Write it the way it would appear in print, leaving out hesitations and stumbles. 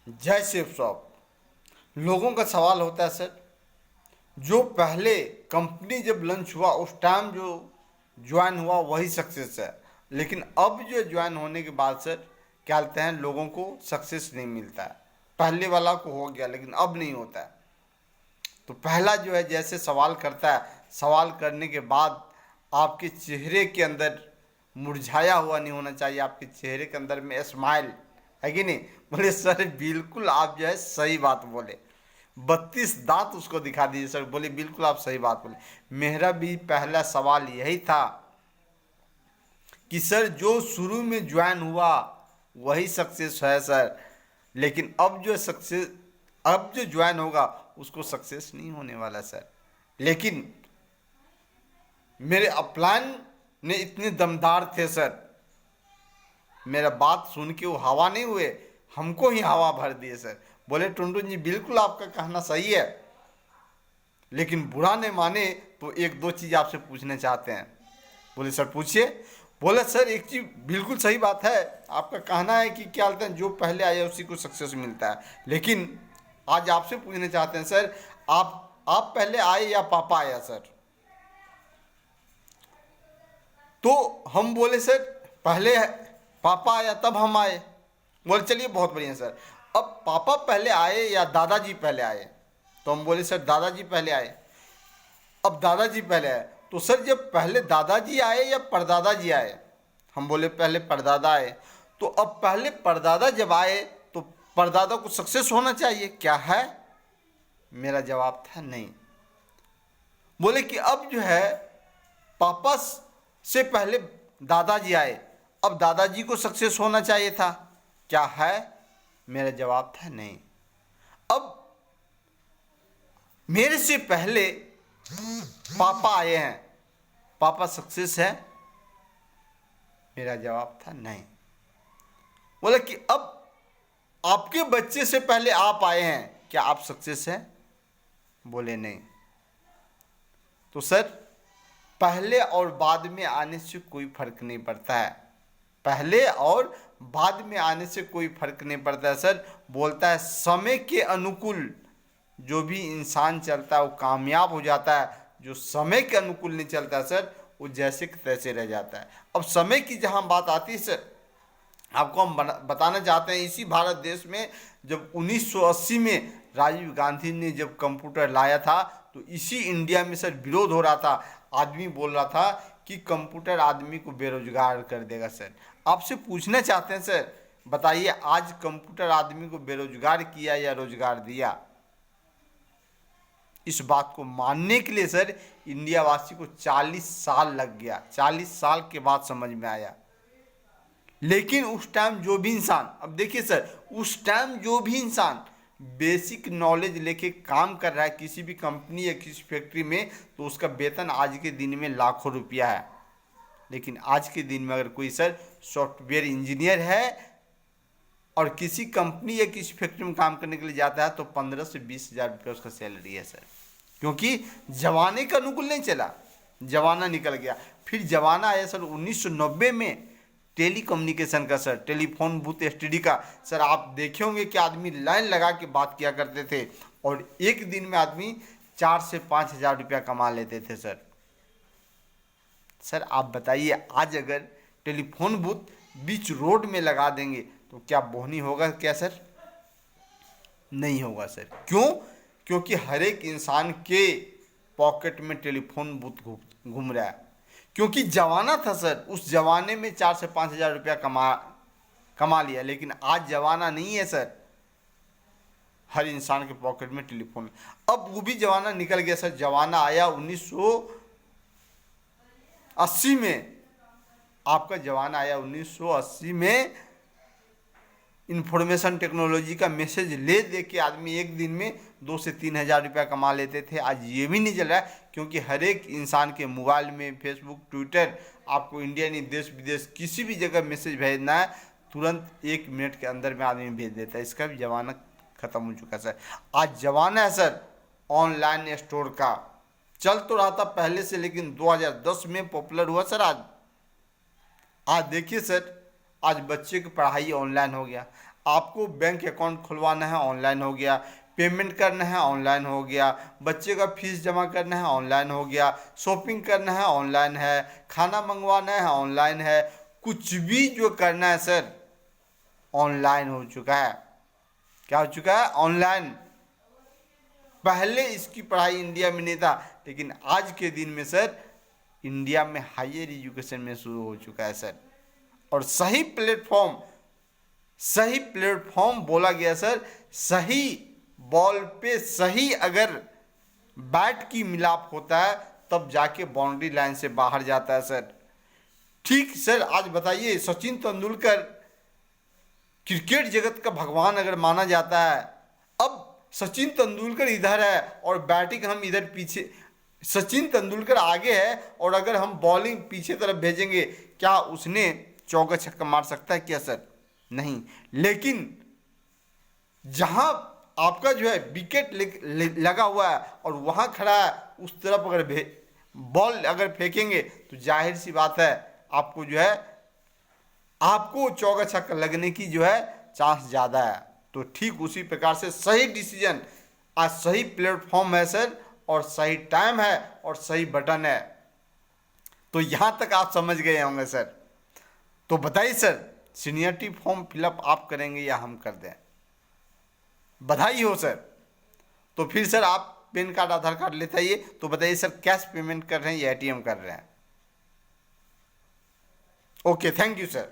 जय शिव शॉप। लोगों का सवाल होता है सर, जो पहले कंपनी जब लॉन्च हुआ उस टाइम जो ज्वाइन हुआ वही सक्सेस है, लेकिन अब जो ज्वाइन होने के बाद सर क्या कहते हैं, लोगों को सक्सेस नहीं मिलता है। पहले वाला को हो गया लेकिन अब नहीं होता है। तो पहला जो है जैसे सवाल करता है, सवाल करने के बाद आपके चेहरे के अंदर मुरझाया हुआ नहीं होना चाहिए, आपके चेहरे के अंदर में स्माइल है कि नहीं। बोले सर बिल्कुल आप जो है सही बात बोले, 32 दांत उसको दिखा दीजिए सर। बोले बिल्कुल आप सही बात बोले। मेरा भी पहला सवाल यही था कि सर जो शुरू में ज्वाइन हुआ वही सक्सेस है सर, लेकिन अब जो ज्वाइन होगा उसको सक्सेस नहीं होने वाला सर। लेकिन मेरे अपलाइन ने इतने दमदार थे सर, मेरा बात सुन के वो हवा नहीं हुए, हमको ही हवा भर दिए सर। बोले टुनटुन जी बिल्कुल आपका कहना सही है, लेकिन बुरा नहीं माने तो एक दो चीज़ आपसे पूछना चाहते हैं। बोले सर पूछिए। बोले सर एक चीज़ बिल्कुल सही बात है, आपका कहना है कि क्या बोलते हैं जो पहले आया उसी को सक्सेस मिलता है, लेकिन आज आपसे पूछना चाहते हैं सर, आप पहले आए या पापा आया सर। तो हम बोले सर पहले पापा आया तब हम आए। बोले चलिए बहुत बढ़िया सर, अब पापा पहले आए या दादाजी पहले आए। तो हम बोले सर दादाजी पहले आए। अब दादाजी पहले आए तो सर जब पहले दादाजी आए या परदादा जी आए। हम बोले पहले परदादा आए। तो अब पहले परदादा जब आए तो परदादा को सक्सेस होना चाहिए, क्या है? मेरा जवाब था नहीं। बोले कि अब जो है पापा से पहले दादाजी आए, अब दादाजी को सक्सेस होना चाहिए था, क्या है? मेरा जवाब था नहीं। अब मेरे से पहले पापा आए हैं, पापा सक्सेस है? मेरा जवाब था नहीं। बोले कि अब आपके बच्चे से पहले आप आए हैं, क्या आप सक्सेस हैं? बोले नहीं। तो सर पहले और बाद में आने से कोई फर्क नहीं पड़ता है, पहले और बाद में आने से कोई फर्क नहीं पड़ता है सर। बोलता है समय के अनुकूल जो भी इंसान चलता है वो कामयाब हो जाता है, जो समय के अनुकूल नहीं चलता है सर वो जैसे कि तैसे रह जाता है। अब समय की जहाँ बात आती है सर, आपको हम बताना चाहते हैं, इसी भारत देश में जब 1980 में राजीव गांधी ने जब कंप्यूटर लाया था तो इसी इंडिया में सर विरोध हो रहा था। आदमी बोल रहा था कि कंप्यूटर आदमी को बेरोजगार कर देगा सर। आपसे पूछना चाहते हैं सर, बताइए आज कंप्यूटर आदमी को बेरोजगार किया या रोजगार दिया? इस बात को मानने के लिए सर इंडिया वासी को 40 साल लग गया, 40 साल के बाद समझ में आया। लेकिन उस टाइम जो भी इंसान, अब देखिए सर, उस टाइम जो भी इंसान बेसिक नॉलेज लेके काम कर रहा है किसी भी कंपनी या किसी फैक्ट्री में, तो उसका वेतन आज के दिन में लाखों रुपया है। लेकिन आज के दिन में अगर कोई सर सॉफ्टवेयर इंजीनियर है और किसी कंपनी या किसी फैक्ट्री में काम करने के लिए जाता है तो 15 से 20 हज़ार रुपया उसका सैलरी है सर। क्योंकि जमाने का अनुकूल नहीं चला, जमाना निकल गया। फिर जमाना आया सर 1990 में टेली कम्युनिकेशन का सर, टेलीफोन बूथ एसटीडी का सर। आप देखे होंगे कि आदमी लाइन लगा के बात किया करते थे और एक दिन में आदमी 4 से 5 हज़ार रुपया कमा लेते थे सर। सर आप बताइए आज अगर टेलीफोन बूथ बीच रोड में लगा देंगे तो क्या बोहनी होगा क्या सर? नहीं होगा सर। क्यों? क्योंकि हर एक इंसान के पॉकेट में टेलीफोन बूथ घूम रहा है। क्योंकि जमाना था सर, उस जमाने में 4 से 5 हज़ार रुपया कमा लिया, लेकिन आज जमाना नहीं है सर, हर इंसान के पॉकेट में टेलीफोन। अब वो भी जमाना निकल गया सर। जमाना आया 1980 में, आपका जमाना आया 1980 में इंफॉर्मेशन टेक्नोलॉजी का मैसेज ले दे के आदमी एक दिन में 2 से 3 हज़ार रुपया कमा लेते थे। आज ये भी नहीं चल रहा है, क्योंकि हर एक इंसान के मोबाइल में फेसबुक, ट्विटर, आपको इंडिया नहीं देश विदेश किसी भी जगह मैसेज भेजना है तुरंत 1 मिनट के अंदर में आदमी भेज देता है। इसका भी ज़माना ख़त्म हो चुका है सर। आज ज़माना है सर ऑनलाइन स्टोर का। चल तो रहा था पहले से, लेकिन 2010 में पॉपुलर हुआ सर। आज देखिए सर, आज बच्चे की पढ़ाई ऑनलाइन हो गया। आपको बैंक अकाउंट खुलवाना है ऑनलाइन हो गया, पेमेंट करना है ऑनलाइन हो गया, बच्चे का फीस जमा करना है ऑनलाइन हो गया, शॉपिंग करना है ऑनलाइन है, खाना मंगवाना है ऑनलाइन है, कुछ भी जो करना है सर ऑनलाइन हो चुका है। क्या हो चुका है? ऑनलाइन। पहले इसकी पढ़ाई इंडिया में नहीं था, लेकिन आज के दिन में सर इंडिया में हायर एजुकेशन में शुरू हो चुका है सर। और सही प्लेटफॉर्म बोला गया सर, सही बॉल पे सही अगर बैट की मिलाप होता है तब जाके बाउंड्री लाइन से बाहर जाता है सर। ठीक सर, आज बताइए, सचिन तेंदुलकर क्रिकेट जगत का भगवान अगर माना जाता है, अब सचिन तेंदुलकर इधर है और बैटिंग हम इधर पीछे, सचिन तेंदुलकर आगे है और अगर हम बॉलिंग पीछे तरफ भेजेंगे, क्या उसने चौका छक्का मार सकता है क्या सर? नहीं। लेकिन जहां आपका जो है विकेट लगा हुआ है और वहां खड़ा है, उस तरफ अगर बॉल अगर फेंकेंगे तो जाहिर सी बात है आपको जो है आपको चौका छक्का लगने की जो है चांस ज़्यादा है। तो ठीक उसी प्रकार से सही डिसीजन, आज सही प्लेटफॉर्म है सर और सही टाइम है और सही बटन है। तो यहाँ तक आप समझ गए होंगे सर। तो बताइए सर, सीनियरिटी फॉर्म फिलअप आप करेंगे या हम कर दें? बधाई हो सर। तो फिर सर आप पैन कार्ड आधार कार्ड लेते आइए। तो बताइए सर, कैश पेमेंट कर रहे हैं या एटीएम कर रहे हैं? Okay, thank you sir.